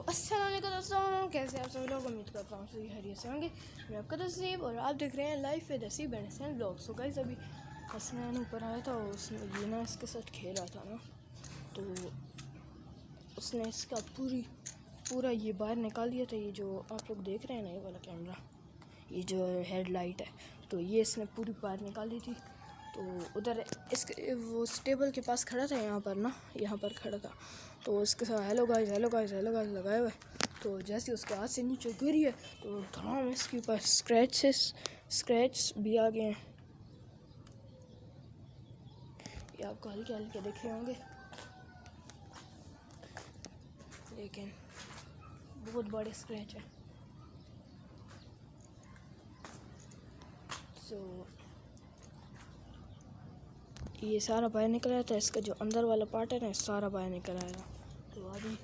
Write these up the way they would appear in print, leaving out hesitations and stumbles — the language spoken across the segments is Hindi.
अस्सलाम वालेकुम दोस्तों, कैसे आप सभी लोग। उम्मीद करता हूँ सही खैरियत से होंगे। मैं आपका तस्वीर और आप देख रहे हैं life with Haseeb and Hasnain blog. So guys, अभी हसनैन ऊपर आया था, उसने ये ना इसके साथ खेला था ना, तो उसने इसका पूरा ये बाहर निकाल दिया था। ये जो आप लोग देख रहे हैं ना, ये वाला कैमरा, ये जो हेडलाइट है, तो ये इसने पूरी बाहर निकाल दी थी। तो उधर इसके वो टेबल के पास खड़ा था, यहाँ पर खड़ा था। तो उसके साथ हेलो गाइस लगाए हुए। तो जैसे उसके हाथ से नीचे गिरी है तो धड़ाम इसके ऊपर स्क्रैच भी आ गए हैं। ये आपको हल्के हल्के दिख रहे होंगे, लेकिन बहुत बड़े स्क्रैच है। ये सारा बाहर निकल आया था, इसका जो अंदर वाला पार्ट है ना, सारा बाहर निकल आया। तो अभी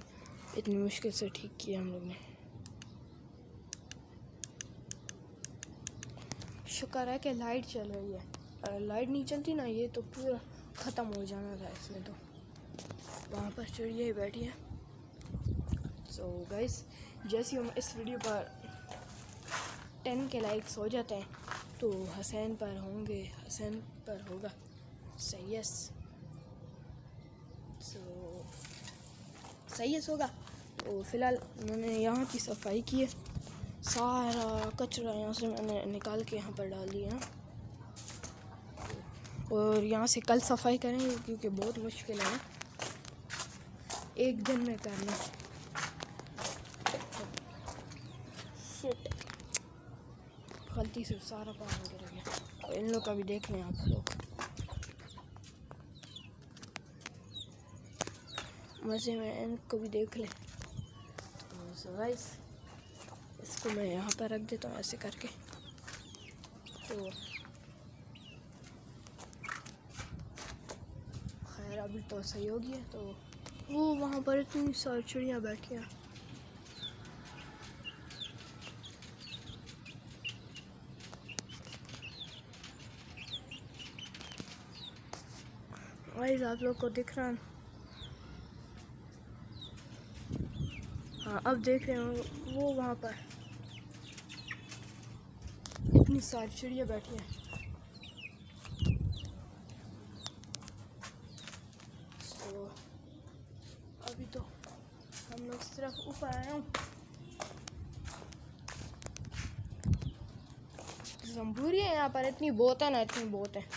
इतनी मुश्किल से ठीक किया हम लोग ने। शुक्र है कि लाइट चल रही है, अगर लाइट नहीं चलती ना, ये तो पूरा ख़त्म हो जाना था इसमें। तो वहाँ पर चिड़िया ही बैठी है। सो गाइस, जैसे हम इस वीडियो पर 10 के लाइक्स हो जाते हैं तो हसैन पर होगा सैयस। सैयस होगा। तो फ़िलहाल मैंने यहाँ की सफाई की है, सारा कचरा यहाँ से मैंने निकाल के यहाँ पर डाल दिया, और यहाँ से कल सफाई करेंगे क्योंकि बहुत मुश्किल है एक दिन में करना। गलती से सारा पानी गिर गया। और इन लोग का भी देख लें आप लोग, मज़े में इनको भी देख लें। तो गाइस, इसको मैं यहाँ पर रख देता हूँ ऐसे करके। तो खैर अभी तो सही हो गया। तो वो वहाँ पर इतनी सारी चिड़िया बैठी हैं। गाइस, आप लोग को दिख रहा है? हाँ, अब देख रहे हो वो वहाँ पर इतनी सारी चिड़िया बैठी हैं। तो अभी तो हम लोग सिर्फ ऊपर आए हूँ। जम्बूरी है यहाँ पर, इतनी बहुत है।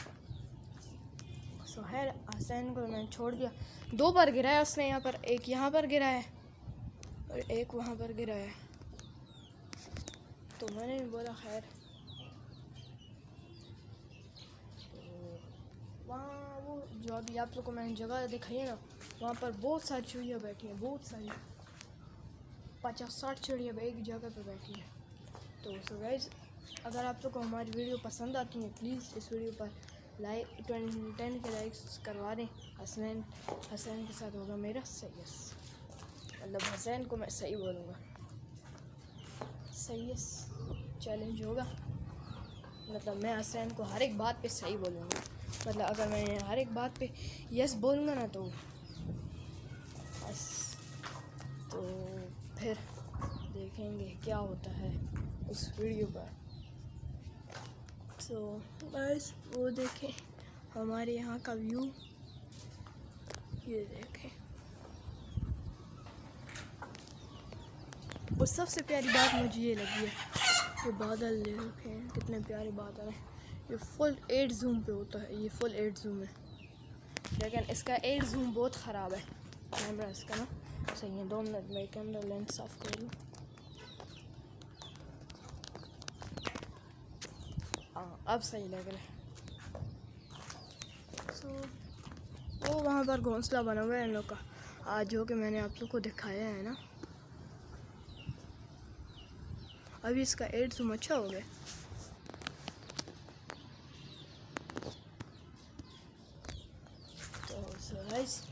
सो है, हसैन को मैंने छोड़ दिया। 2 बार गिराया उसने यहाँ पर, एक यहाँ पर गिरा है और एक वहाँ पर गिरा है। तो मैंने भी बोला खैर। तो वहाँ वो जो अभी आप लोग को मैंने जगह दिखाई है ना, वहाँ पर बहुत सारी चिड़िया बैठी हैं, बहुत सारी 50-60 चिड़िया एक जगह पर बैठी हैं। तो सो गाइस, अगर आप लोग को हमारी वीडियो पसंद आती है, प्लीज़ इस वीडियो पर 10 के लाइक्स करवा दें। हसनैन के साथ होगा मेरा सैयस, मतलब हसैन को मैं सही बोलूँगा, सैयस चैलेंज होगा। मतलब मैं हसैन को हर एक बात पे सही बोलूँगा। मतलब अगर मैं हर एक बात पे यस बोलूँगा ना, तो बस, तो फिर देखेंगे क्या होता है उस वीडियो पर। तो बस वो देखें हमारे यहाँ का व्यू, ये देखें। और सबसे प्यारी बात मुझे ये लगी है, ये बादल देखें कितने प्यारे बादल हैं। ये फुल 8 जूम पे होता है, ये फुल 8 जूम है, लेकिन इसका 8 जूम बहुत ख़राब है कैमरा इसका ना। सही है, 2 मिनट में कैमरा लेंस साफ कर लूँ। हाँ, अब सही लग रहा है। वो वहाँ पर घोंसला बना हुआ है इन लोग का, आज जो कि मैंने आप लोग को दिखाया है ना। अभी इसका 8 जूम अच्छा हो गया। तो गाइस,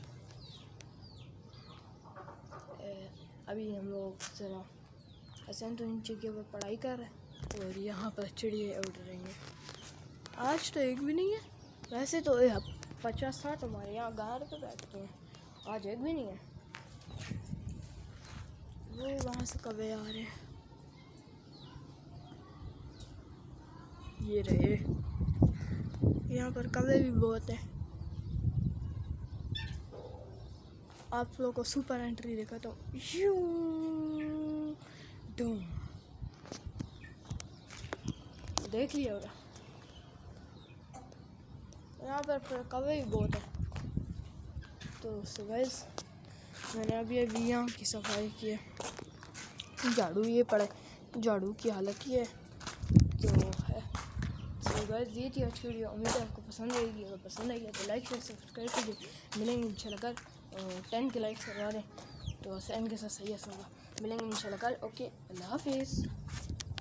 अभी हम लोग ज़रा हसैन तो नीचे के ऊपर पढ़ाई कर रहे हैं और यहाँ पर चिड़िया उड़ रही हैं। आज तो एक भी नहीं है, वैसे तो 50-60 हमारे यहाँ गाँव पे बैठते हैं, आज एक भी नहीं है। वो वहाँ से कौवे आ रहे हैं, ये रहे। यहाँ पर कौवे भी बहुत है। आप लोगों को सुपर एंट्री दिखाता हूँ। देख लिया होगा, यहाँ पर कौवे भी बहुत है। तो गाइस मैंने अभी यहाँ की सफाई की है, झाड़ू ये पड़े, झाड़ू की हालत ये है तो है। तो गाइस ये थी आज की वीडियो, उम्मीद है आपको पसंद आएगी। अगर पसंद आएगी तो लाइक शेयर सब्सक्राइब कीजिए। मिलेंगे इंशाल्लाह कल, 10 के लाइक्स करवा दें तो 10 के साथ सही होगा। मिलेंगे इंशाल्लाह कल। ओके, अल्लाह हाफिज़।